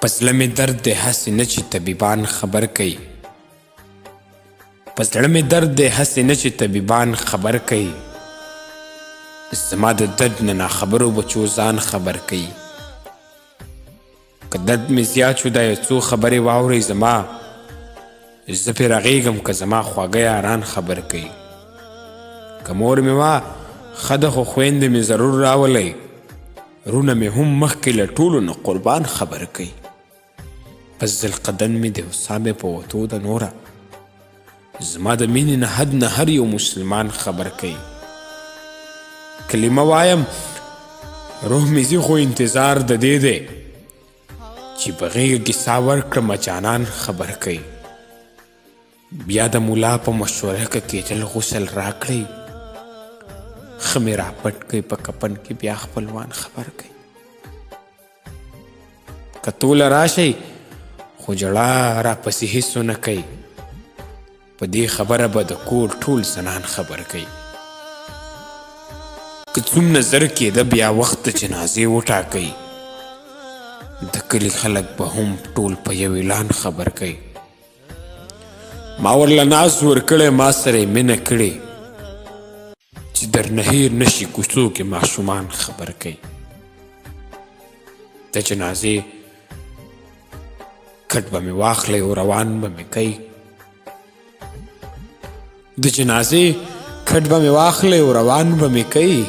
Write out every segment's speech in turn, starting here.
په زړه مې درد دی هسې نه چې طبیبان خبر کوي په زړه مې درد دی هسې نه چې طبیبان خبر کوي زما د درد نه ناخبرو بچو ځان خبر کوي که درد مې زیات شو دا یو څو خبرې واورئ زما زه پرې رغېږم که زما خواږه یاران خبر کوي که مور مې وه ښه ده خو خویندې مې ضرور راولئ رونه مې هم مخکې له ټولو نه قربان خبر کوي پس ذوالقدن مې د ساه مې په وتو ده نوره زما د مینې نه حد نه هر یو مسلمان خبر کوي کلمه وایم روح مې ځي خو انتظار د دې دی چې په غېږه کې ساه ورکړم جانان خبر کوي بیا د ملا په مشوره که کېدل غسل راکړئ ښه مې راپټ کوي په کفن کې بیا خپلوان خبر کوي که توله راشئ خو جړا راپسې هېڅ ونه کوي په دې خبره به د کور ټول زنان خبر کوي که څومره زر کېده بیا وخت د جنازې وټاکئ د کلي خلک به هم ټول په یو اعلان خبر کوي ما ورله ناز ورکړی ما سره یې مینه کړې چې درنه هېر نشي کوڅو کې ماشومان خبر کوي د جنازې کټ به مې واخلی او روان به مې کوي د جنازې کټ به مې واخلی او روان به مې کوي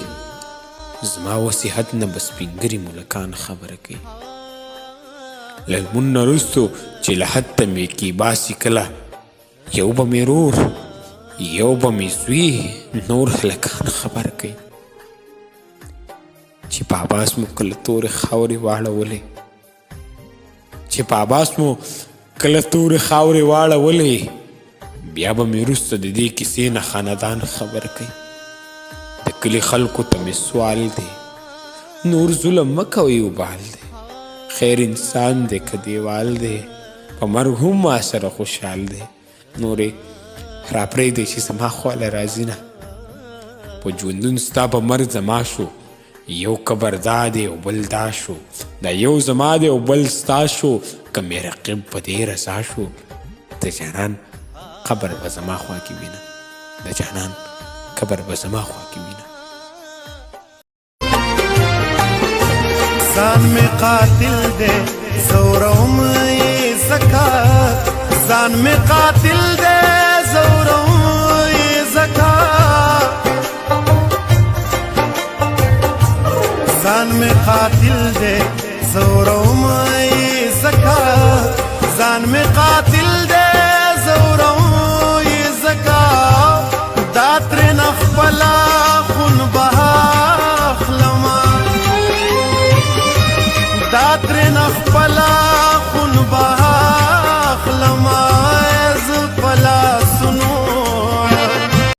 زما وصیحت نه به سپین ږیري ملکان خبره کوي له لمون نه وروستو چې له حد ته مې کیباسي کله یو به مې رور یو به مې زوی نور هلکان خبر کوي چې په عباس مو کله تورې خاورې واړولې چې په عباس مو کله تورې خاورې واړولې بیا به مې وروسته د دې کیسې نه خاندان خبر کوي د کلي خلکو ته مې سوال دی نور ظلم مه کوئ وبال دی خیر انسان دی که دیوال دی په مرګ هم ما سره خوشحال دی نورې راپرېږدی چې زما خواله راځي نه په ژوندون ستا په مرګ زما شو یو قبر دا دی او بل دا شو دا یو زما دی او بل ستا شو که مې رقیب په دې رضا شو د جانان قبر به زما خوا کې وینه د جانان قبر به زما خوا کې وینه ځان مې قاتل دی زوروم یې ځکه ځان مې قاتل دی زوروم یې ځکه ځان مې قاتل دی زوروم یې ځکه ځان مې قاتل دی زوروم یې ځکه دا ترېنه خپله خون به اخلمه دا ترېنه خپله خون به اخلمه